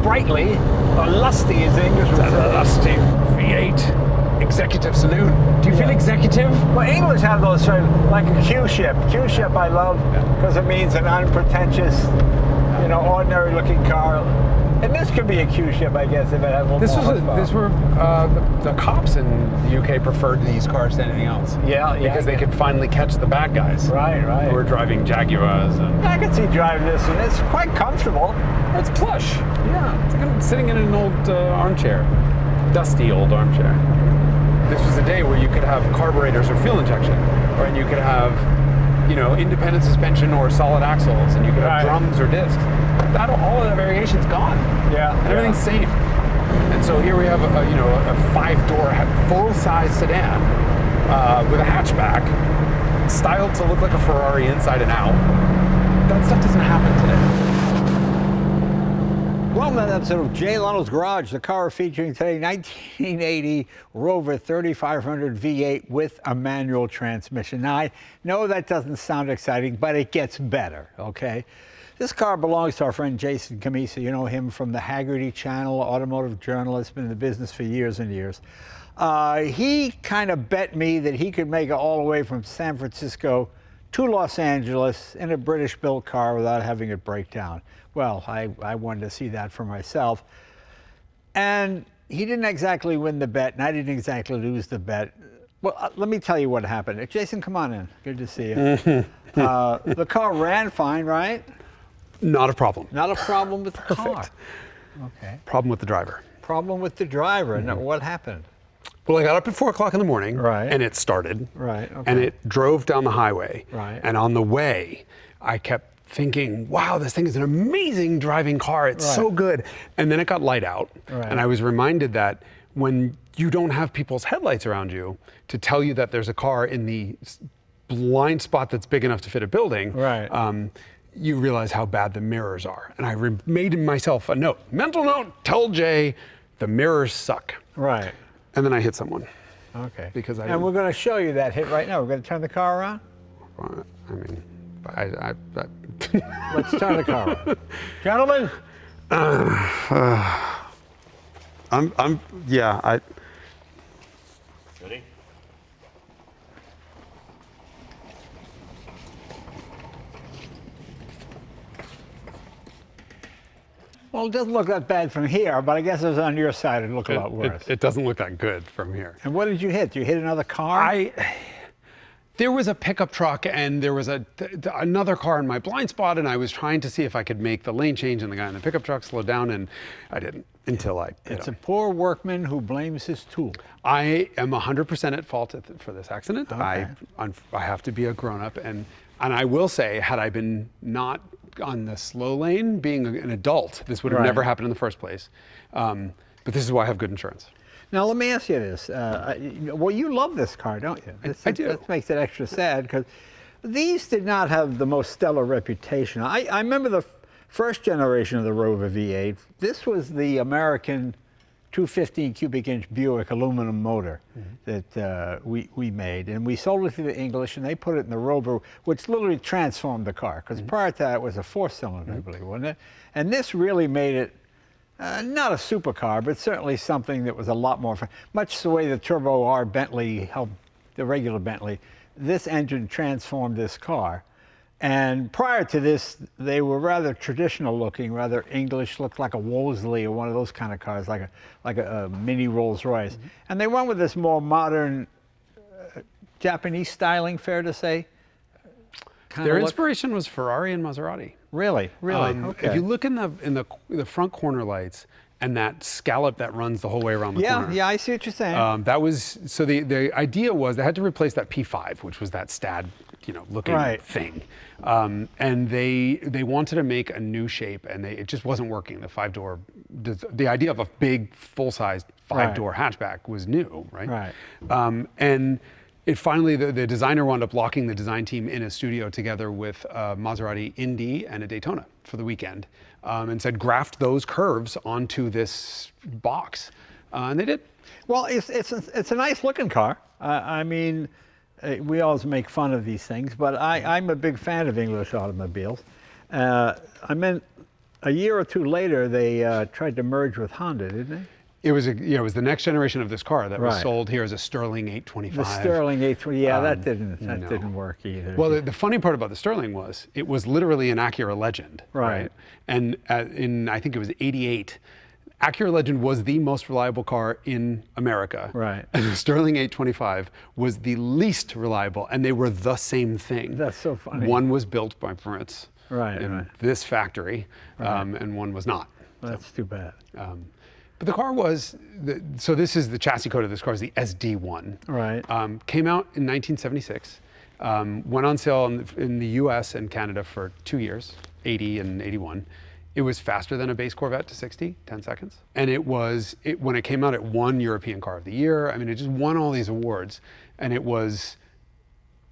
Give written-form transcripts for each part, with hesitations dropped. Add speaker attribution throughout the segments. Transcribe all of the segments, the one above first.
Speaker 1: sprightly, or lusty as the English would say.
Speaker 2: Lusty V8 executive saloon. Do you feel executive?
Speaker 1: Well, English have those sort of, like a Q ship. Q ship I love because it means an unpretentious, you know, ordinary looking car. And this could be a Q ship, I guess, if it had a little more horsepower.
Speaker 2: The cops in the UK preferred these cars to anything else.
Speaker 1: Yeah.
Speaker 2: Because they could finally catch the bad guys.
Speaker 1: Right.
Speaker 2: Who were driving Jaguars. And
Speaker 1: I can see driving this one. It's quite comfortable.
Speaker 2: it's plush.
Speaker 1: Yeah.
Speaker 2: It's like I'm sitting in an old armchair. Dusty old armchair. This was a day where you could have carburetors or fuel injection. And you could have, you know, independent suspension or solid axles. And you could have drums or discs. All of that variation's gone.
Speaker 1: Yeah.
Speaker 2: And everything's same. And so here we have a 5-door full-size sedan with a hatchback, styled to look like a Ferrari inside and out. That stuff doesn't happen today.
Speaker 1: Welcome to that episode of Jay Leno's Garage, the car featuring today 1980 Rover 3500 V8 with a manual transmission. Now, I know that doesn't sound exciting, but it gets better, okay? This car belongs to our friend Jason Cammisa. You know him from the Haggerty channel, automotive journalist, been in the business for years and years. He kind of bet me that he could make it all the way from San Francisco to Los Angeles in a British-built car without having it break down. Well, I wanted to see that for myself. And he didn't exactly win the bet, and I didn't exactly lose the bet. Well, let me tell you what happened. Jason, come on in. Good to see you. The car ran fine, right?
Speaker 2: Not a problem.
Speaker 1: Not a problem with the car. Okay.
Speaker 2: Problem with the driver.
Speaker 1: Problem with the driver. Now, what happened?
Speaker 2: Well, I got up at 4 o'clock in the morning.
Speaker 1: Right.
Speaker 2: And it started.
Speaker 1: Right. Okay.
Speaker 2: And it drove down the highway.
Speaker 1: Right.
Speaker 2: And on the way, I kept thinking, wow, this thing is an amazing driving car. It's so good. And then it got light out.
Speaker 1: Right.
Speaker 2: And I was reminded that when you don't have people's headlights around you to tell you that there's a car in the blind spot that's big enough to fit a building, you realize how bad the mirrors are. And I made myself a note, mental note, tell Jay the mirrors suck.
Speaker 1: Right.
Speaker 2: And then I hit someone.
Speaker 1: Okay.
Speaker 2: Because
Speaker 1: and we're going to show you that hit right now. We're going to turn the car around.
Speaker 2: I mean,
Speaker 1: Let's turn the car around. Gentlemen.
Speaker 3: Ready?
Speaker 1: Well, it doesn't look that bad from here, but I guess it was on your side, it'd look a lot worse.
Speaker 2: It doesn't look that good from here.
Speaker 1: And what did you hit? Did you hit another car?
Speaker 2: There was a pickup truck and there was another car in my blind spot, and I was trying to see if I could make the lane change, and the guy in the pickup truck slowed down, and I didn't until I hit
Speaker 1: It's
Speaker 2: him.
Speaker 1: a poor workman who blames his tool.
Speaker 2: I am 100% at fault for this accident.
Speaker 1: Okay.
Speaker 2: I have to be a grown-up, and I will say, had I been not on the slow lane, being an adult, this would have never happened in the first place. But this is why I have good insurance.
Speaker 1: Now, let me ask you this. Well, you love this car, don't you?
Speaker 2: I do.
Speaker 1: That makes it extra sad, because these did not have the most stellar reputation. I remember the first generation of the Rover V8. This was the American 215 cubic inch Buick aluminum motor that we made, and we sold it to the English, and they put it in the Rover, which literally transformed the car, because prior to that it was a 4-cylinder, I believe, wasn't it? And this really made it not a supercar, but certainly something that was a lot more fun. Much the way the Turbo R Bentley helped the regular Bentley, this engine transformed this car. And prior to this, they were rather traditional looking, rather English, looked like a Wolseley or one of those kind of cars, like a mini Rolls Royce. And they went with this more modern Japanese styling, fair to say?
Speaker 2: Their inspiration was Ferrari and Maserati.
Speaker 1: Really? Okay.
Speaker 2: If you look in the front corner lights and that scallop that runs the whole way around the corner.
Speaker 1: Yeah, I see what you're saying.
Speaker 2: That was, so the idea was they had to replace that P5, which was that stad, looking thing. And they wanted to make a new shape, and it just wasn't working. The 5-door, the idea of a big, full-size 5-door hatchback was new, right? And it finally, the designer wound up locking the design team in a studio together with a Maserati Indy and a Daytona for the weekend, and said, graft those curves onto this box. And they did.
Speaker 1: Well, it's a nice looking car. I mean, we always make fun of these things, but I'm a big fan of English automobiles. I meant a year or two later, they tried to merge with Honda, didn't they?
Speaker 2: It was it was the next generation of this car that was
Speaker 1: Right.
Speaker 2: sold here as a Sterling 825.
Speaker 1: The Sterling 820, yeah, that didn't work either.
Speaker 2: Well, the funny part about the Sterling was it was literally an Acura Legend,
Speaker 1: Right.
Speaker 2: And in I think it was '88, Acura Legend was the most reliable car in America.
Speaker 1: Right.
Speaker 2: And the Sterling 825 was the least reliable, and they were the same thing.
Speaker 1: That's so funny.
Speaker 2: One was built by Prince
Speaker 1: Right,
Speaker 2: in
Speaker 1: right.
Speaker 2: this factory, and one was not.
Speaker 1: That's too bad.
Speaker 2: But the car was, so this is the chassis code of this car is the SD1.
Speaker 1: Right.
Speaker 2: Came out in 1976. Went on sale in the US and Canada for 2 years, 80 and 81. It was faster than a base Corvette to 60, 10 seconds. And when it came out, it won European Car of the Year. I mean, it just won all these awards. And it was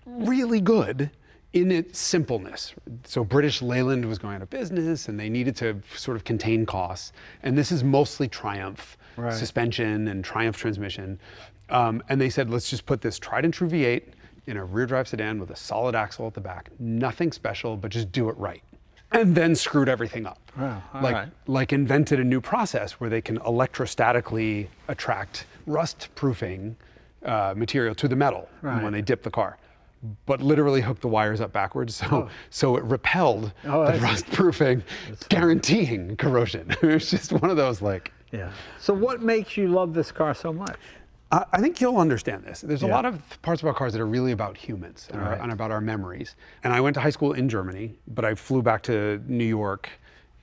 Speaker 2: really good in its simpleness. So British Leyland was going out of business and they needed to sort of contain costs. And this is mostly Triumph suspension and Triumph transmission. And they said, let's just put this tried and true V8 in a rear drive sedan with a solid axle at the back. Nothing special, but just do it right. And then screwed everything up.
Speaker 1: Wow, all
Speaker 2: like,
Speaker 1: right.
Speaker 2: like invented a new process where they can electrostatically attract rust-proofing material to the metal when they dip the car. But literally hooked the wires up backwards, so it repelled the rust proofing, guaranteeing corrosion. It was just one of those
Speaker 1: Yeah. So what makes you love this car so much?
Speaker 2: I think you'll understand this. There's a lot of parts about cars that are really about humans and about our memories. And I went to high school in Germany, but I flew back to New York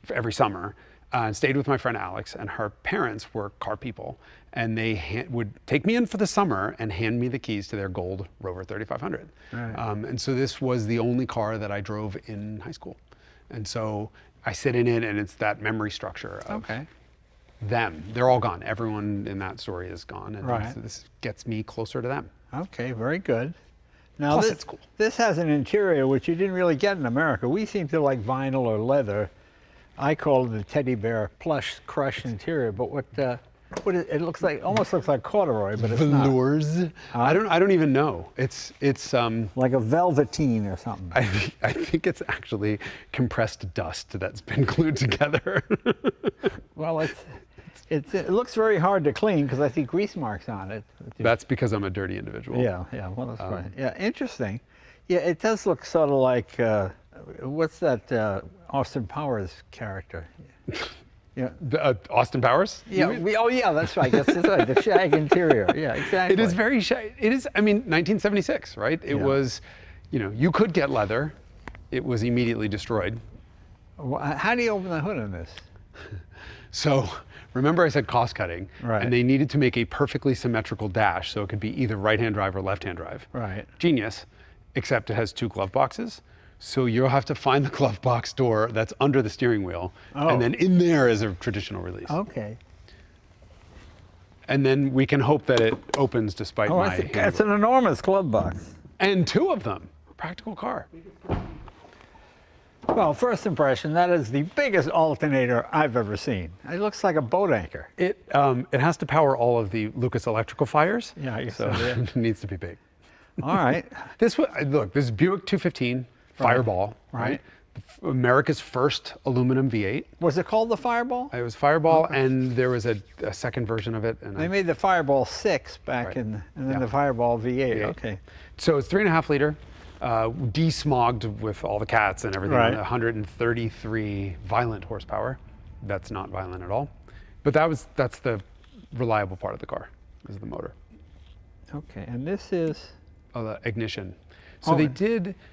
Speaker 2: every summer and stayed with my friend Alex, and her parents were car people. And they would take me in for the summer and hand me the keys to their gold Rover 3500.
Speaker 1: Right.
Speaker 2: And so this was the only car that I drove in high school. And so I sit in it, and it's that memory structure of them. They're all gone. Everyone in that story is gone. And this gets me closer to them.
Speaker 1: Okay, very good. Now
Speaker 2: Plus it's cool.
Speaker 1: This has an interior which you didn't really get in America. We seem to like vinyl or leather. I call it the teddy bear plush crush interior, but what it looks like, almost looks like corduroy, but it's not.
Speaker 2: Velours? I don't even know. It's
Speaker 1: Like a velveteen or something.
Speaker 2: I think it's actually compressed dust that's been glued together.
Speaker 1: Well, it looks very hard to clean because I see grease marks on it.
Speaker 2: That's because I'm a dirty individual.
Speaker 1: Yeah, well, that's right. Yeah, interesting. Yeah, it does look sort of like, what's that Austin Powers character? Yeah.
Speaker 2: Austin Powers?
Speaker 1: Yeah. That's right. That's right. The shag interior. Yeah, exactly.
Speaker 2: It is very shag. It is. I mean, 1976, right? It was, you could get leather. It was immediately destroyed.
Speaker 1: Well, how do you open the hood on this?
Speaker 2: So, remember I said cost cutting,
Speaker 1: Right.
Speaker 2: and they needed to make a perfectly symmetrical dash, so it could be either right-hand drive or left-hand drive.
Speaker 1: Right.
Speaker 2: Genius, except it has 2 glove boxes. So you'll have to find the glove box door that's under the steering wheel, and then in there is a traditional release.
Speaker 1: Okay.
Speaker 2: And then we can hope that it opens despite my hand.
Speaker 1: It's an enormous glove box.
Speaker 2: And 2 of them. Practical car.
Speaker 1: Well, first impression, that is the biggest alternator I've ever seen. It looks like a boat anchor.
Speaker 2: It has to power all of the Lucas electrical fires.
Speaker 1: Yeah, I guess
Speaker 2: so
Speaker 1: so, yeah.
Speaker 2: it needs to be big.
Speaker 1: All right.
Speaker 2: This is Buick 215 Fireball, right? America's first aluminum V8.
Speaker 1: Was it called the Fireball?
Speaker 2: It was Fireball, and there was a second version of it. And
Speaker 1: They made the Fireball 6 back and then the Fireball V8. Okay.
Speaker 2: So it's 3.5 liter, desmogged with all the cats and everything.
Speaker 1: Right.
Speaker 2: 133 violent horsepower. That's not violent at all. But that's the reliable part of the car, is the motor.
Speaker 1: Okay, and this is...
Speaker 2: Oh, the ignition.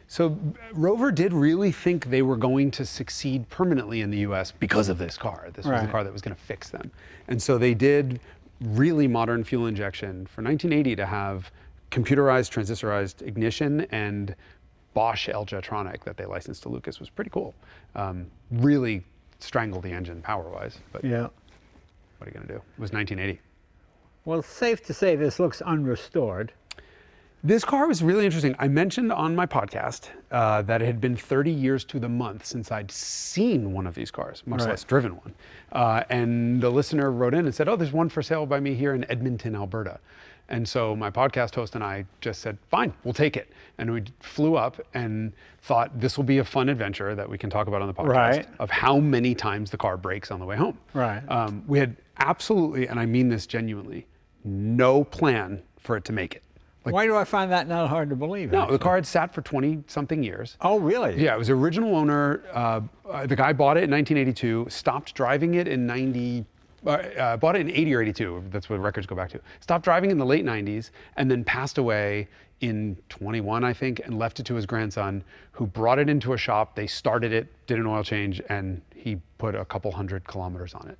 Speaker 2: So Rover did really think they were going to succeed permanently in the US because of this car. This was the car that was going to fix them. And so they did really modern fuel injection for 1980 to have computerized, transistorized ignition, and Bosch L-Jetronic that they licensed to Lucas was pretty cool. Really strangled the engine power-wise, but what are you going to do? It was 1980.
Speaker 1: Well, it's safe to say this looks unrestored.
Speaker 2: This car was really interesting. I mentioned on my podcast that it had been 30 years to the month since I'd seen one of these cars, much less driven one. And the listener wrote in and said, oh, there's one for sale by me here in Edmonton, Alberta. And so my podcast host and I just said, fine, we'll take it. And we flew up and thought this will be a fun adventure that we can talk about on the podcast
Speaker 1: Right.
Speaker 2: of how many times the car breaks on the way home.
Speaker 1: Right.
Speaker 2: We had absolutely, and I mean this genuinely, no plan for it to make it. Like,
Speaker 1: Why do I find that not hard to believe?
Speaker 2: no,
Speaker 1: actually?
Speaker 2: the car had sat for 20-something years.
Speaker 1: Oh, really?
Speaker 2: Yeah, it was original owner. The guy bought it in 1982, stopped driving it in bought it in 80 or 82. That's what records go back to. Stopped driving in the late 90s and then passed away in 21, I think, and left it to his grandson, who brought it into a shop. They started it, did an oil change, and he put a couple 100 kilometers on it.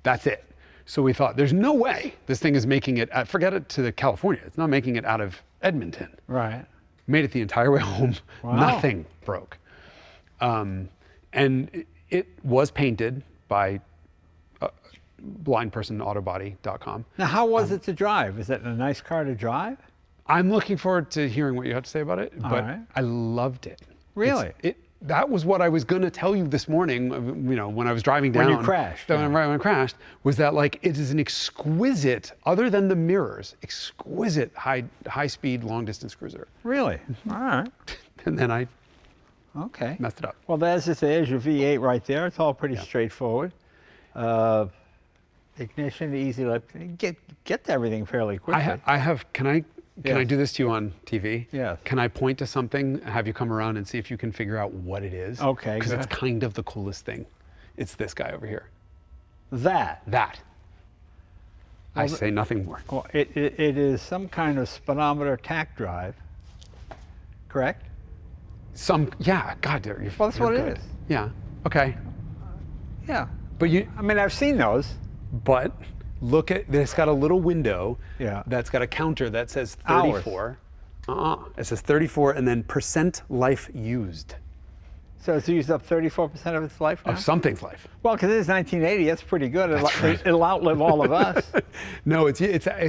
Speaker 2: That's it. So we thought, there's no way this thing is making it, forget it to California. It's not making it out of Edmonton.
Speaker 1: Right.
Speaker 2: Made it the entire way home.
Speaker 1: Wow.
Speaker 2: Nothing broke. And it was painted by blindpersonAutobody.com.
Speaker 1: Now, how was it to drive? Is it a nice car to drive?
Speaker 2: I'm looking forward to hearing what you have to say about it, but
Speaker 1: right.
Speaker 2: I loved it.
Speaker 1: Really?
Speaker 2: That was what I was going to tell you this morning, when I was driving down.
Speaker 1: When you crashed.
Speaker 2: When I crashed, was that like, it is an exquisite, other than the mirrors, exquisite high-speed, long-distance cruiser.
Speaker 1: Really? All right.
Speaker 2: And then I
Speaker 1: Okay.
Speaker 2: messed it up.
Speaker 1: Well, there's your V8 right there. It's all pretty straightforward. Ignition, easy lift. Get to everything fairly quickly.
Speaker 2: I have, can I
Speaker 1: Yes.
Speaker 2: do this to you on TV?
Speaker 1: Yes.
Speaker 2: Can I point to something, have you come around and see if you can figure out what it is?
Speaker 1: Okay,
Speaker 2: Because
Speaker 1: go
Speaker 2: it's
Speaker 1: ahead.
Speaker 2: kind of the coolest thing. It's this guy over here.
Speaker 1: That.
Speaker 2: I say nothing more.
Speaker 1: Well, it is some kind of speedometer tack drive, correct?
Speaker 2: Yeah, God, you're
Speaker 1: Well, that's what
Speaker 2: good.
Speaker 1: it is.
Speaker 2: Yeah, okay.
Speaker 1: Yeah.
Speaker 2: But
Speaker 1: I mean, I've seen those.
Speaker 2: look at, it's got a little window
Speaker 1: Yeah.
Speaker 2: that's got a counter that says
Speaker 1: Hours.
Speaker 2: 34. It says 34 and then percent life used
Speaker 1: So it's used up 34% of its life now?
Speaker 2: of something's life.
Speaker 1: Well, because it's 1980, that's pretty good.
Speaker 2: right.
Speaker 1: It'll outlive all of us.
Speaker 2: No, it's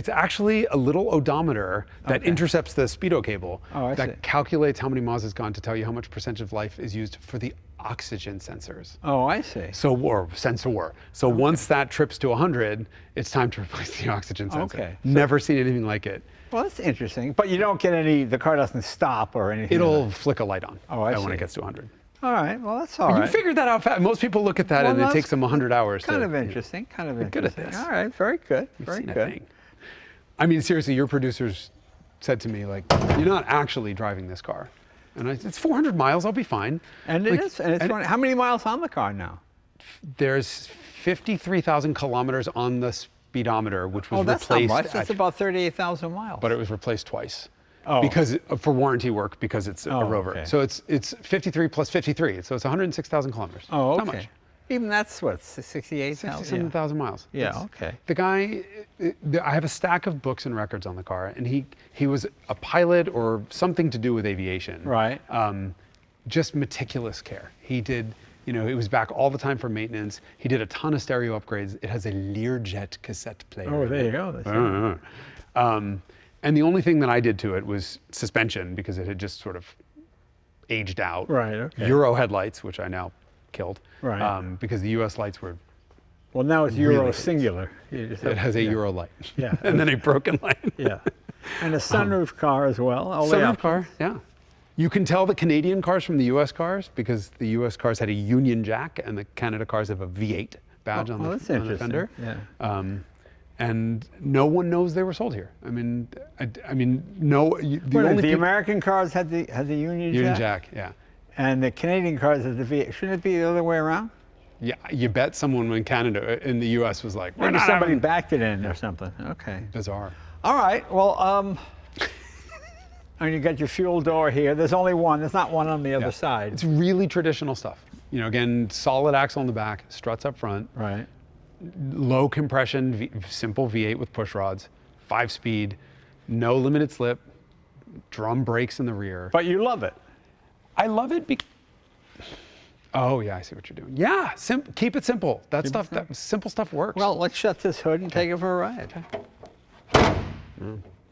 Speaker 2: actually a little odometer that intercepts the speedo cable
Speaker 1: Oh, I
Speaker 2: that
Speaker 1: see.
Speaker 2: calculates how many miles it's gone to tell you how much percentage of life is used for the oxygen sensors.
Speaker 1: Oh, I see.
Speaker 2: Or sensor. So once that trips to 100, it's time to replace the oxygen sensor.
Speaker 1: Okay.
Speaker 2: Never seen anything like it.
Speaker 1: Well, that's interesting. But you don't get the car doesn't stop or anything.
Speaker 2: It'll flick a light on
Speaker 1: Oh, I
Speaker 2: when
Speaker 1: see.
Speaker 2: it gets to 100.
Speaker 1: All right. Well, that's all right.
Speaker 2: You figured that out fast. Most people look at that
Speaker 1: Well,
Speaker 2: and it
Speaker 1: that's
Speaker 2: takes them 100 hours.
Speaker 1: Kind
Speaker 2: to,
Speaker 1: of interesting. Kind of
Speaker 2: You're good
Speaker 1: interesting.
Speaker 2: at this.
Speaker 1: All right. Very good. Very
Speaker 2: seen a
Speaker 1: good.
Speaker 2: thing. I mean, seriously, your producers said to me, like, you're not actually driving this car. And it's 400 miles, I'll be fine.
Speaker 1: And
Speaker 2: Like,
Speaker 1: it is. And it's running. How many miles on the car now?
Speaker 2: There's 53,000 kilometers on the speedometer, which was
Speaker 1: Oh, that's
Speaker 2: replaced.
Speaker 1: not much. That's about 38,000 miles.
Speaker 2: But it was replaced twice.
Speaker 1: Oh.
Speaker 2: Because for warranty work, because it's a
Speaker 1: Oh,
Speaker 2: Rover.
Speaker 1: okay.
Speaker 2: So it's 53 plus 53. So it's 106,000 kilometers.
Speaker 1: Oh,
Speaker 2: Not
Speaker 1: okay.
Speaker 2: much.
Speaker 1: Even that's what, 68,000?
Speaker 2: 67,000 miles.
Speaker 1: Yeah,
Speaker 2: It's-
Speaker 1: okay.
Speaker 2: The guy, I have a stack of books and records on the car, and he was a pilot or something to do with aviation.
Speaker 1: Right.
Speaker 2: Just meticulous care. He did, it was back all the time for maintenance. He did a ton of stereo upgrades. It has a Learjet cassette player.
Speaker 1: Oh, there you go. That's
Speaker 2: And the only thing that I did to it was suspension, because it had just sort of aged out.
Speaker 1: Right, okay.
Speaker 2: Euro headlights, which I now killed.
Speaker 1: Right.
Speaker 2: Because the US lights were,
Speaker 1: Well, now it's Euro
Speaker 2: Really?
Speaker 1: singular. You just
Speaker 2: it
Speaker 1: have-
Speaker 2: has a
Speaker 1: yeah.
Speaker 2: Euro light.
Speaker 1: Yeah.
Speaker 2: And then a broken light.
Speaker 1: Yeah. And a sunroof car as well. All the way
Speaker 2: Sunroof
Speaker 1: up.
Speaker 2: car, yeah. You can tell the Canadian cars from the US cars because the US cars had a Union Jack and the Canada cars have a V8 badge on,
Speaker 1: Oh,
Speaker 2: the,
Speaker 1: that's
Speaker 2: on the
Speaker 1: interesting.
Speaker 2: fender.
Speaker 1: Yeah.
Speaker 2: And no one knows they were sold here. I mean, no.
Speaker 1: The American cars had the Union
Speaker 2: Union
Speaker 1: Jack,
Speaker 2: Jack, yeah.
Speaker 1: and the Canadian cars had the V8. Shouldn't it be the other way around?
Speaker 2: Yeah, you bet someone in Canada, in the US was like, we're
Speaker 1: Maybe
Speaker 2: not
Speaker 1: somebody
Speaker 2: having
Speaker 1: backed it in or something. Okay.
Speaker 2: bizarre.
Speaker 1: All right. Well, and you got your fuel door here. There's only one. There's not one on the other
Speaker 2: Yeah.
Speaker 1: side.
Speaker 2: It's really traditional stuff. Again, solid axle in the back, struts up front,
Speaker 1: Right.
Speaker 2: low compression, simple V8 with push rods, 5-speed, no limited slip, drum brakes in the rear.
Speaker 1: But you love it.
Speaker 2: I love it oh yeah, I see what you're doing. Yeah, keep it simple. That simple stuff works.
Speaker 1: Well, let's shut this hood and take it for a ride.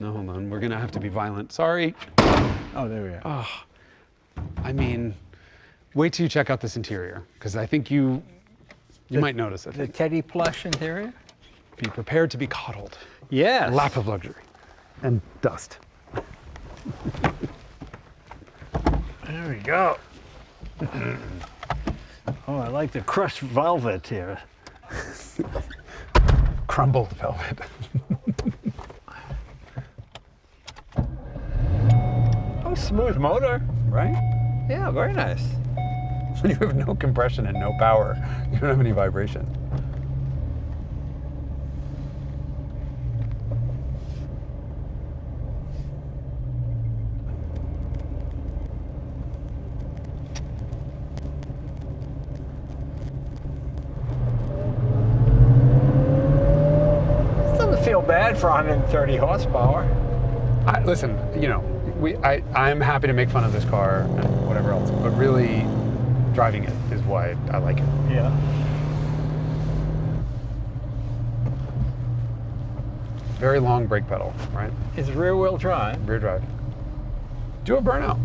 Speaker 2: No, hold on. We're gonna have to be violent. Sorry.
Speaker 1: Oh, there we are.
Speaker 2: I mean, wait till you check out this interior, because I think you might notice it.
Speaker 1: The Teddy plush interior?
Speaker 2: Be prepared to be coddled.
Speaker 1: Yes.
Speaker 2: Lap of luxury. and dust.
Speaker 1: There we go. Oh, I like the crushed velvet here.
Speaker 2: Crumbled velvet.
Speaker 1: Oh, smooth motor.
Speaker 2: Right?
Speaker 1: Yeah, very nice.
Speaker 2: When you have no compression and no power, you don't have any vibration.
Speaker 1: Doesn't feel bad for 130 horsepower.
Speaker 2: Listen, you know, I'm happy to make fun of this car and whatever else, but really driving it is why I like it.
Speaker 1: Yeah.
Speaker 2: Very long brake pedal, right?
Speaker 1: It's rear-wheel drive.
Speaker 2: Rear drive. Do a burnout.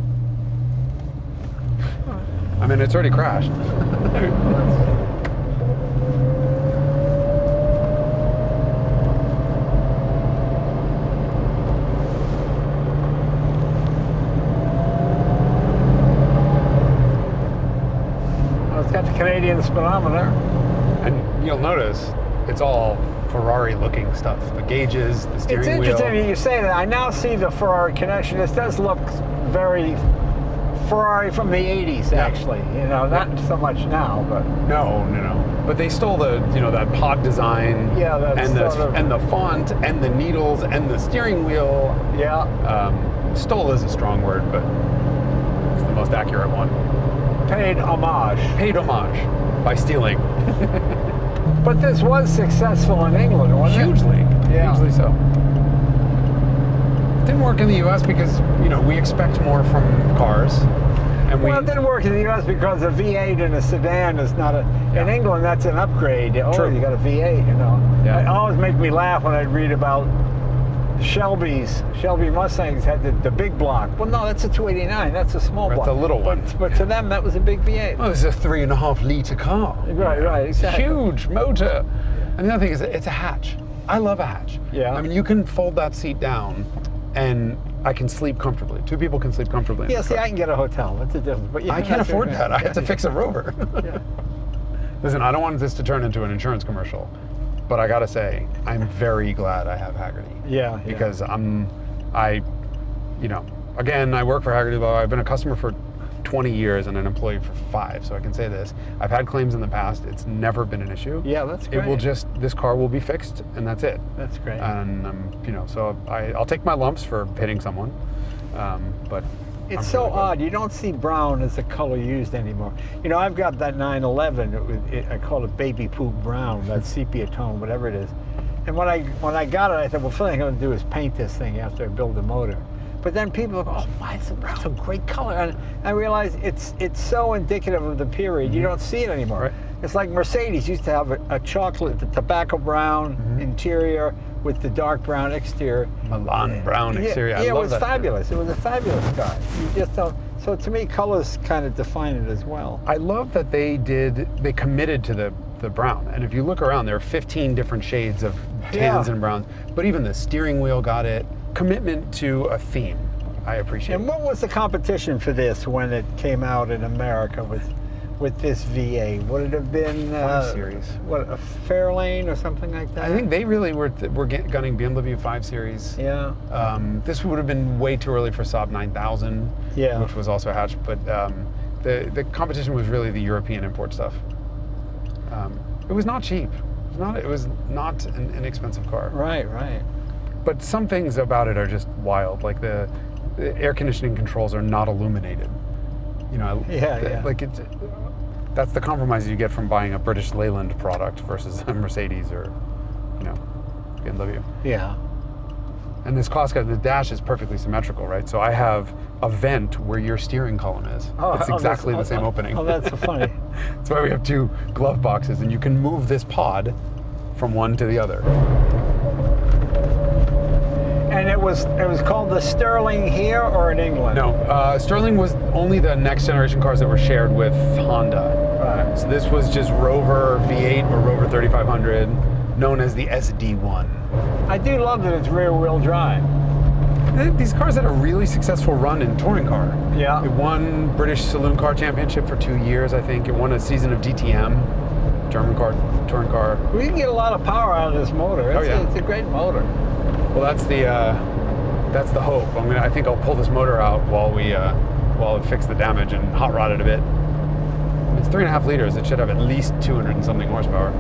Speaker 2: I mean, it's already crashed.
Speaker 1: Got the Canadian speedometer.
Speaker 2: And you'll notice it's all Ferrari-looking stuff. The gauges, the steering wheel.
Speaker 1: It's interesting that you say that. I now see the Ferrari connection. This does look very Ferrari from the 80s, actually. You know, not so much now, but
Speaker 2: No. But they stole the, you know, that pod design.
Speaker 1: Yeah, that's
Speaker 2: and
Speaker 1: sort of-
Speaker 2: and the font and the needles and the steering wheel.
Speaker 1: yeah,
Speaker 2: Stole is a strong word, but it's the most accurate one.
Speaker 1: paid homage.
Speaker 2: Paid homage by stealing.
Speaker 1: But this was successful in England, wasn't
Speaker 2: Hugely.
Speaker 1: Yeah.
Speaker 2: Hugely so. Didn't work in the US because, you know, we expect more from cars. And
Speaker 1: Well, it didn't work in the U.S. because a V8 in a sedan is not a. In
Speaker 2: Yeah.
Speaker 1: England, that's an upgrade. Oh,
Speaker 2: True.
Speaker 1: you got a V8, you know.
Speaker 2: Yeah.
Speaker 1: It always make me laugh when I read about Shelby Mustangs had the big block. Well, no, that's a 289. That's a small
Speaker 2: That's
Speaker 1: block.
Speaker 2: a little one.
Speaker 1: But to them, that was a big V8.
Speaker 2: Oh, it's a 3.5 litre car.
Speaker 1: Right, exactly.
Speaker 2: Huge motor. And the other thing is, it's a hatch. I love a hatch.
Speaker 1: Yeah.
Speaker 2: I mean, you can fold that seat down, and I can sleep comfortably. Two people can sleep comfortably. in
Speaker 1: Yeah,
Speaker 2: this
Speaker 1: see,
Speaker 2: car.
Speaker 1: I can get a hotel. That's a difference. But yeah,
Speaker 2: I can't
Speaker 1: that's
Speaker 2: afford
Speaker 1: okay.
Speaker 2: that. I have to fix a Rover.
Speaker 1: Yeah.
Speaker 2: Listen, I don't want this to turn into an insurance commercial, but I gotta say, I'm very glad I have Haggerty.
Speaker 1: Yeah.
Speaker 2: Because you know, again, I work for Haggerty Law. I've been a customer for 20 years and an employee for 5, so I can say this. I've had claims in the past. It's never been an issue.
Speaker 1: Yeah, that's great.
Speaker 2: It will just, this car will be fixed, and that's it.
Speaker 1: That's great.
Speaker 2: And, you know, so I'll take my lumps for hitting someone, but
Speaker 1: It's
Speaker 2: I'm
Speaker 1: so
Speaker 2: really glad.
Speaker 1: odd. You don't see brown as a color used anymore. You know, I've got that 911. I call it baby poop brown, that sepia tone, whatever it is. And when I got it, I thought, well, the first thing I'm going to do is paint this thing after I build the motor. But then people go, oh, why is it brown? It's a great color. And I realized it's so indicative of the period. You don't see it anymore.
Speaker 2: Right.
Speaker 1: It's like Mercedes used to have a chocolate, the tobacco brown interior with the dark brown exterior.
Speaker 2: Milan brown exterior. I
Speaker 1: Yeah, it
Speaker 2: love
Speaker 1: was
Speaker 2: that.
Speaker 1: fabulous. It was a fabulous car. You just don't. So to me, colors kind of define it as well.
Speaker 2: I love that they committed to the brown. And if you look around, there are 15 different shades of tans and browns. But even the steering wheel got it. Commitment to a theme. I appreciate
Speaker 1: And
Speaker 2: it.
Speaker 1: what was the competition for this when it came out in America with this V8? Would it have been
Speaker 2: 5 Series.
Speaker 1: What, a Fairlane or something like that?
Speaker 2: I think they really were gunning BMW 5 Series.
Speaker 1: Yeah.
Speaker 2: This would have been way too early for Saab 9000,
Speaker 1: Yeah.
Speaker 2: which was also hatched. But the competition was really the European import stuff. It was not cheap. It was not an inexpensive car.
Speaker 1: Right.
Speaker 2: But some things about it are just wild. Like the air conditioning controls are not illuminated. You know,
Speaker 1: Yeah.
Speaker 2: like that's the compromise you get from buying a British Leyland product versus a Mercedes or, you know, BMW.
Speaker 1: Yeah.
Speaker 2: And this Costco, the dash is perfectly symmetrical, right? So I have a vent where your steering column is. It's exactly the same opening.
Speaker 1: Oh, that's so funny.
Speaker 2: That's why we have 2 glove boxes, and you can move this pod from one to the other.
Speaker 1: And it was called the Sterling here or in England?
Speaker 2: No, Sterling was only the next generation cars that were shared with Honda.
Speaker 1: Right.
Speaker 2: So this was just Rover V8 or Rover 3500, known as the SD1.
Speaker 1: I do love that it's rear-wheel drive.
Speaker 2: These cars had a really successful run in touring car.
Speaker 1: Yeah.
Speaker 2: It won British Saloon Car Championship for 2 years, I think. It won a season of DTM, German car, touring car.
Speaker 1: We can get a lot of power out of this motor. It's a great motor.
Speaker 2: Well, that's the hope. I think I'll pull this motor out while it fix the damage and hot rod it a bit. It's 3.5 liters. It should have at least 200 and something horsepower.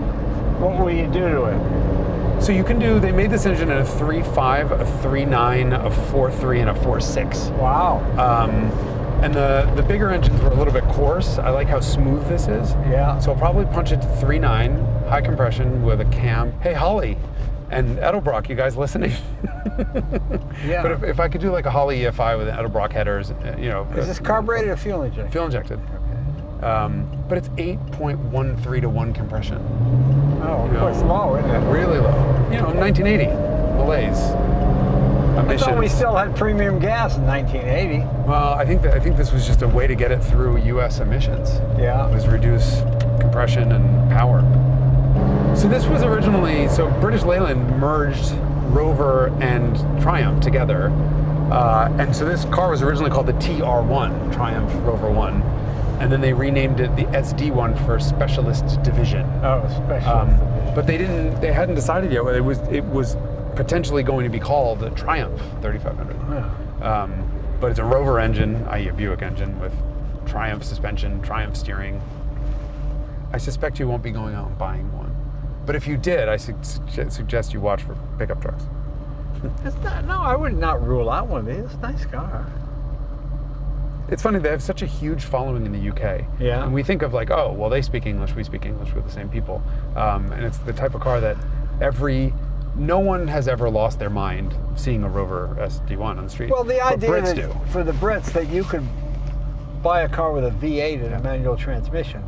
Speaker 1: What will you do to it?
Speaker 2: So you can do, they made this engine in a 3.5, a 3.9, a 4.3, and a 4.6.
Speaker 1: Wow.
Speaker 2: And the bigger engines were a little bit coarse. I like how smooth this is.
Speaker 1: Yeah.
Speaker 2: So I'll probably punch it to 3.9, high compression with a cam. Hey, Holly and Edelbrock, you guys listening?
Speaker 1: Yeah.
Speaker 2: But if I could do like a Holly EFI with Edelbrock headers,
Speaker 1: Is this carbureted or fuel injected?
Speaker 2: Fuel injected. But it's 8.13 to 1 compression.
Speaker 1: Oh, of course, low, isn't it?
Speaker 2: Really low. 1980, Malaise.
Speaker 1: I thought we still had premium gas in 1980.
Speaker 2: Well, I think this was just a way to get it through U.S. emissions.
Speaker 1: Yeah.
Speaker 2: It was reduce compression and power. So this was originally, British Leyland merged Rover and Triumph together. And so this car was originally called the TR1, Triumph Rover 1. And then they renamed it the SD1 for Specialist Division.
Speaker 1: Oh, Specialist Division.
Speaker 2: But they hadn't decided yet whether it was potentially going to be called the Triumph 3500.
Speaker 1: Yeah.
Speaker 2: But it's a Rover engine, i.e. a Buick engine with Triumph suspension, Triumph steering. I suspect you won't be going out and buying one. But if you did, I suggest you watch for pickup trucks.
Speaker 1: I would not rule out one of these. It's a nice car.
Speaker 2: It's funny, they have such a huge following in the UK.
Speaker 1: Yeah.
Speaker 2: And we think of like, oh, well, they speak English, we speak English, we're the same people. And it's the type of car that no one has ever lost their mind seeing a Rover SD1 on the street.
Speaker 1: Well, the idea
Speaker 2: Brits do.
Speaker 1: For the Brits that you could buy a car with a V8 and a manual transmission,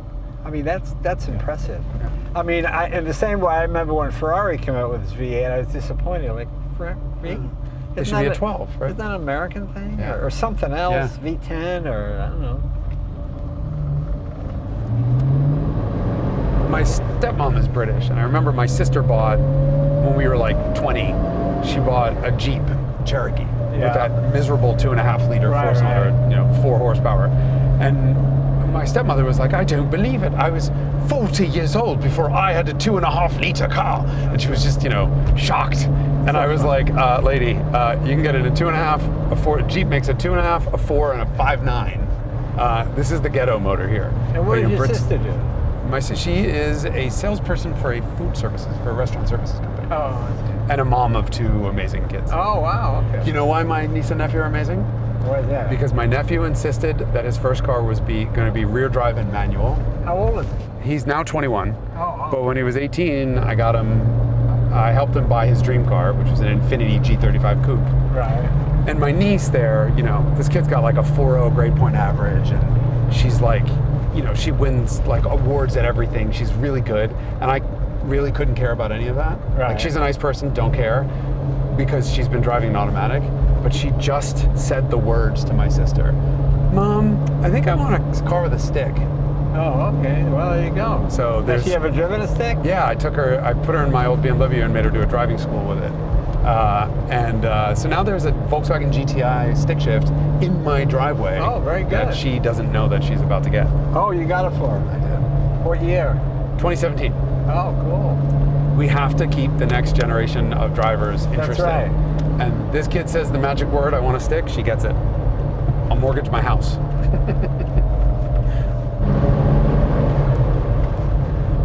Speaker 1: I mean, that's impressive.
Speaker 2: Yeah.
Speaker 1: I mean, in the same way, I remember when Ferrari came out with its V8, I was disappointed. Like, V8?
Speaker 2: It should be a 12, right?
Speaker 1: Is that an American thing?
Speaker 2: Yeah.
Speaker 1: Or something else?
Speaker 2: Yeah.
Speaker 1: V10 or I don't know.
Speaker 2: My stepmom is British, and I remember my sister bought, when we were like 20, she bought a Jeep Cherokee with that miserable 2.5 liter four-cylinder, 4 horsepower. And my stepmother was like, I don't believe it. I was 40 years old before I had a 2.5 liter car. And she was just, shocked. And I was like, lady, you can get it in a 2.5, a 4. Jeep makes a 2.5, a 4, and a 5.9. This is the ghetto motor here.
Speaker 1: And what did your sister do?
Speaker 2: She is a salesperson for a restaurant services company.
Speaker 1: Oh, I see.
Speaker 2: And a mom of 2 amazing kids.
Speaker 1: Oh, wow, okay.
Speaker 2: You know why my niece and nephew are amazing?
Speaker 1: Why is that?
Speaker 2: Because my nephew insisted that his first car was going to be rear drive and manual.
Speaker 1: How old is he?
Speaker 2: He's now 21.
Speaker 1: Oh.
Speaker 2: But when he was 18, I helped him buy his dream car, which was an Infiniti G35 Coupe.
Speaker 1: Right.
Speaker 2: And my niece there, this kid's got like a 4.0 grade point average, and she's like, she wins like awards at everything. She's really good. And I really couldn't care about any of that.
Speaker 1: Right.
Speaker 2: Like, she's a nice person, don't care, because she's been driving an automatic. But she just said the words to my sister, Mom, I think I want a car with a stick.
Speaker 1: Oh, okay. Well, there you go.
Speaker 2: So
Speaker 1: Has she ever driven a stick?
Speaker 2: Yeah, I put her in my old BMW and made her do a driving school with it. So now there's a Volkswagen GTI stick shift in my driveway.
Speaker 1: Oh, very good.
Speaker 2: That she doesn't know that she's about to get.
Speaker 1: Oh, you got it for her?
Speaker 2: I did.
Speaker 1: What year?
Speaker 2: 2017.
Speaker 1: Oh, cool.
Speaker 2: We have to keep the next generation of drivers interested.
Speaker 1: That's right.
Speaker 2: And this kid says the magic word, I want a stick, she gets it. I'll mortgage my house.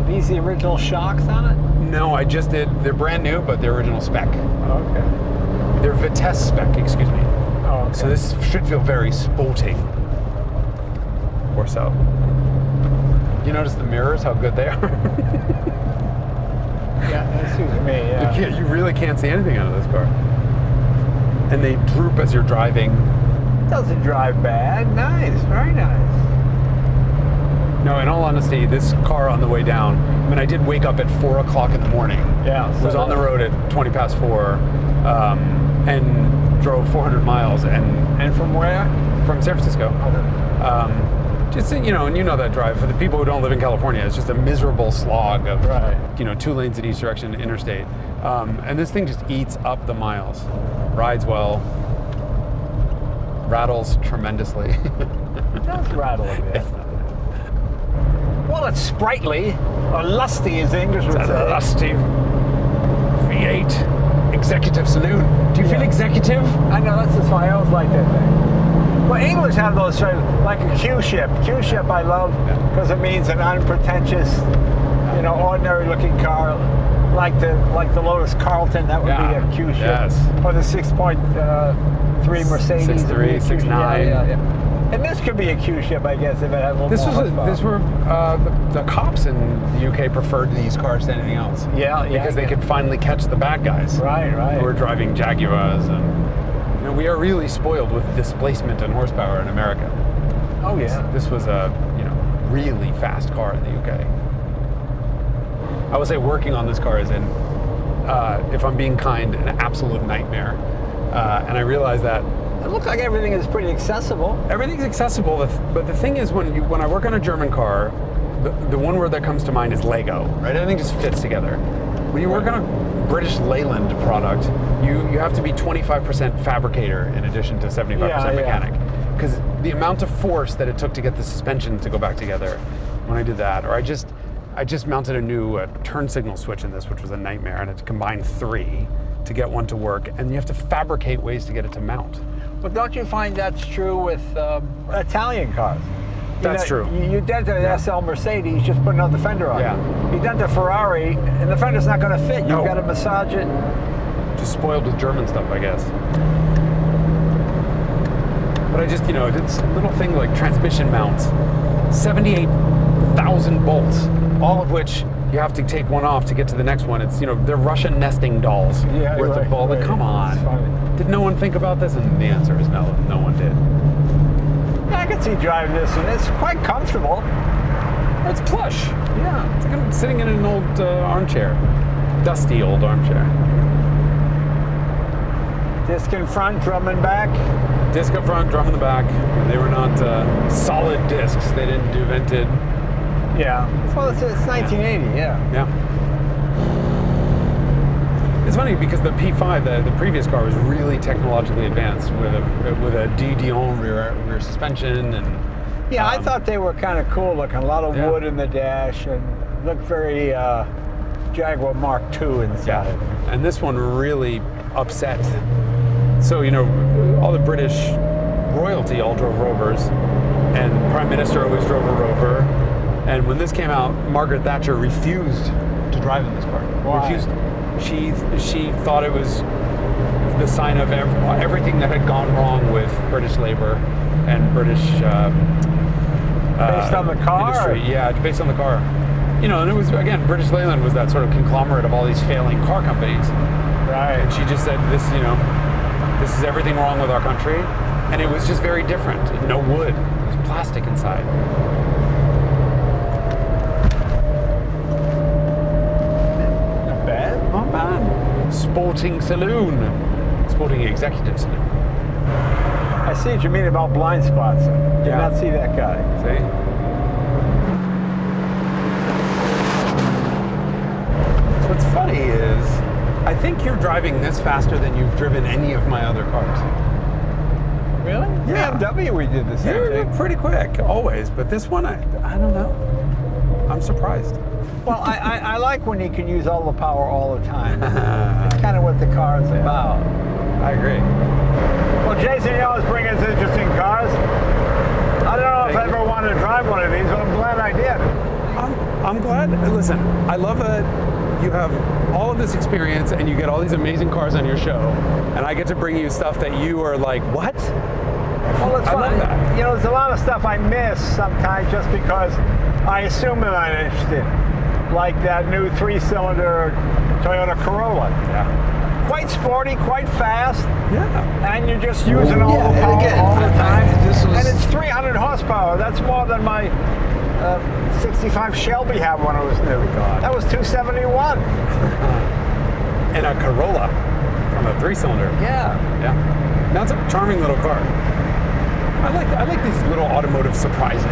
Speaker 1: These the original shocks on it?
Speaker 2: No, I just did. They're brand new, but they're original spec.
Speaker 1: Okay.
Speaker 2: They're Vitesse spec, excuse me.
Speaker 1: Oh, okay.
Speaker 2: So this should feel very sporting. Or so. You notice the mirrors, how good they are?
Speaker 1: Yeah, that suits me, yeah.
Speaker 2: You really can't see anything out of this car. And they droop as you're driving.
Speaker 1: Doesn't drive bad. Nice, very nice.
Speaker 2: No, in all honesty, this car on the way down, I did wake up at 4 o'clock in the morning.
Speaker 1: Yeah.
Speaker 2: Was on the road at 20 past 4 and drove 400 miles.
Speaker 1: And from where?
Speaker 2: From San Francisco.
Speaker 1: Okay.
Speaker 2: Just, and you know that drive. For the people who don't live in California, it's just a miserable slog of, 2 lanes in each direction, interstate. And this thing just eats up the miles. Rides well. rattles tremendously.
Speaker 1: It does rattle a bit. Well, it's sprightly, or lusty, as the English would
Speaker 2: That's
Speaker 1: say.
Speaker 2: a lusty V8 executive saloon. Do you feel executive?
Speaker 1: I know, that's just why I always like that thing. Well, English have those sort of, like a Q-ship. Q-ship I love because it means an unpretentious, ordinary-looking car, like the Lotus Carlton. That would be a Q-ship. Yes. Or the 6.3 Mercedes.
Speaker 2: 6.3, 6.9.
Speaker 1: Yeah. And this could be a Q-ship, I guess, if it had a little more horsepower.
Speaker 2: The cops in the UK preferred these cars to anything else.
Speaker 1: Yeah.
Speaker 2: Because they could finally catch the bad guys.
Speaker 1: Right.
Speaker 2: Who were driving Jaguars, and we are really spoiled with displacement and horsepower in America.
Speaker 1: Oh yeah.
Speaker 2: This was a really fast car in the UK. I would say working on this car is if I'm being kind, an absolute nightmare. And I realize that.
Speaker 1: It looks like everything is pretty accessible.
Speaker 2: Everything's accessible, but the thing is, when I work on a German car, the one word that comes to mind is Lego, right? Everything just fits together. When you work on a British Leyland product, you have to be 25% fabricator in addition to 75% mechanic. Because the amount of force that it took to get the suspension to go back together when I did that, or I just mounted a new turn signal switch in this, which was a nightmare, and I had to combine 3 to get one to work, and you have to fabricate ways to get it to mount.
Speaker 1: But don't you find that's true with Italian cars?
Speaker 2: That's true.
Speaker 1: You dent an SL Mercedes, just put another fender on it. You dent a Ferrari, and the fender's not going to fit. You've got to massage it.
Speaker 2: Just spoiled with German stuff, I guess. But I just, it's a little thing like transmission mounts. 78,000 bolts, all of which you have to take one off to get to the next one. It's, they're Russian nesting dolls worth of bolts. Like, come on. Did no one think about this? And the answer is no, no one did.
Speaker 1: Yeah, I can see driving this one. It's quite comfortable.
Speaker 2: It's plush. Yeah, it's like I'm sitting in an old armchair. Dusty old armchair.
Speaker 1: Disc in front, drum in back.
Speaker 2: Disc up front, drum in the back. They were not solid discs. They didn't do vented.
Speaker 1: Yeah. Well, it's 1980, yeah.
Speaker 2: It's funny because the P5, the previous car, was really technologically advanced with a D Dion rear suspension and.
Speaker 1: Yeah, I thought they were kind of cool looking. A lot of wood in the dash and looked very Jaguar Mark II inside.
Speaker 2: Yeah. And this one really upset. So all the British royalty all drove Rovers, and Prime Minister always drove a Rover. And when this came out, Margaret Thatcher refused to drive in this car.
Speaker 1: Why?
Speaker 2: Refused. She thought it was the sign of everything that had gone wrong with British Labour and British
Speaker 1: based on the car?
Speaker 2: Industry. Yeah, based on the car. And it was, again, British Leyland was that sort of conglomerate of all these failing car companies.
Speaker 1: Right.
Speaker 2: And she just said, this is everything wrong with our country. And it was just very different. No wood. It was plastic inside. Not bad. Sporting saloon. Sporting executive saloon.
Speaker 1: I see what you mean about blind spots. Did not see that guy.
Speaker 2: See? So what's funny is, I think you're driving this faster than you've driven any of my other cars.
Speaker 1: Really?
Speaker 2: Yeah.
Speaker 1: BMW, we did the same
Speaker 2: You're
Speaker 1: thing.
Speaker 2: pretty quick, always. But this one, I don't know. I'm surprised.
Speaker 1: Well, I like when you can use all the power all the time. It's kind of what the car is about.
Speaker 2: I agree.
Speaker 1: Well, Jason, you always bring us interesting cars. I don't know if I ever wanted to drive one of these, but I'm glad I did.
Speaker 2: I'm glad. Listen, I love that you have all of this experience and you get all these amazing cars on your show, and I get to bring you stuff that you are like, what?
Speaker 1: Well, it's
Speaker 2: I
Speaker 1: fun.
Speaker 2: love that.
Speaker 1: There's a lot of stuff I miss sometimes just because I assume that I'm interested. Like that new 3-cylinder Toyota Corolla.
Speaker 2: Yeah.
Speaker 1: Quite sporty, quite fast.
Speaker 2: Yeah.
Speaker 1: And you're just using all the power all the time. And it's 300 horsepower. That's more than my 65 Shelby had when it was new. That was 271.
Speaker 2: And a Corolla from a 3-cylinder.
Speaker 1: Yeah.
Speaker 2: Yeah. That's a charming little car. I like these little automotive surprises.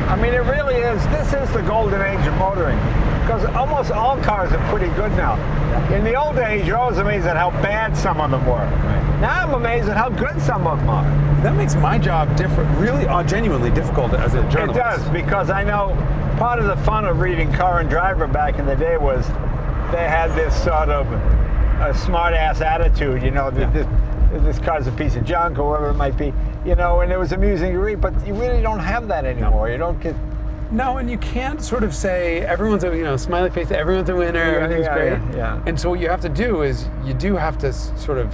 Speaker 1: I mean, it really is. This is the golden age of motoring. Because almost all cars are pretty good now. In the old days, you're always amazed at how bad some of them were.
Speaker 3: Right.
Speaker 1: Now I'm amazed at how good some of them are.
Speaker 3: That makes my job really genuinely difficult as a journalist.
Speaker 1: It does, because I know part of the fun of reading Car and Driver back in the day was they had this sort of a smart-ass attitude, you know, that this car's a piece of junk or whatever it might be, you know, and it was amusing to read, but you really don't have that anymore. You don't get...
Speaker 2: No, and you can't sort of say everyone's a, smiley face, everyone's a winner, everything's great.
Speaker 1: Yeah.
Speaker 2: And so what you have to do is you do have to sort of,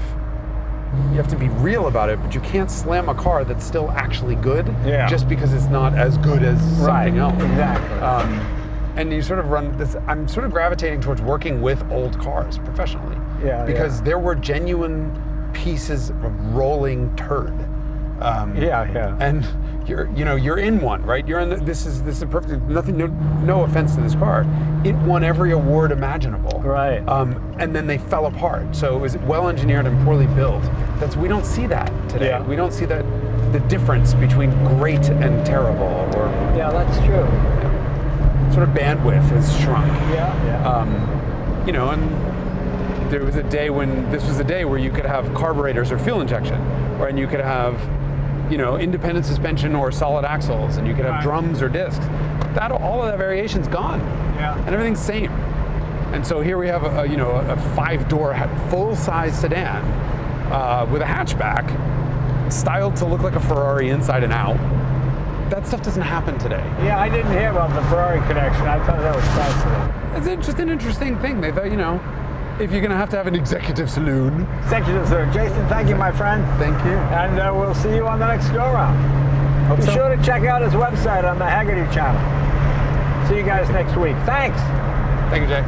Speaker 2: you have to be real about it, but you can't slam a car that's still actually good just because it's not as good as something else.
Speaker 1: Exactly.
Speaker 2: And you sort of run this, I'm sort of gravitating towards working with old cars professionally. Because there were genuine pieces of rolling turd. And you're in one, right? You're in this is perfect. Nothing, no offense to this car. It won every award imaginable.
Speaker 1: Right.
Speaker 2: And then they fell apart. So it was well engineered and poorly built. We don't see that today.
Speaker 1: Yeah.
Speaker 2: We don't see the difference between great and terrible, or
Speaker 1: that's true.
Speaker 2: sort of bandwidth has shrunk. And there was a day when this was a day where you could have carburetors or fuel injection, and you could have, independent suspension or solid axles, and you could have drums or discs. All of that variation's gone. And everything's same. And so here we have a 5-door full-size sedan with a hatchback, styled to look like a Ferrari inside and out. That stuff doesn't happen today.
Speaker 1: Yeah, I didn't hear about the Ferrari connection. I thought that was fascinating.
Speaker 2: It's just an interesting thing. They thought, if you're going to have an executive saloon.
Speaker 1: Executive saloon. Jason, thank you, my friend.
Speaker 2: Thank you.
Speaker 1: And we'll see you on the next go-round. Be sure to check out his website on the Haggerty channel. See you guys next week. Thanks.
Speaker 2: Thank you, Jay.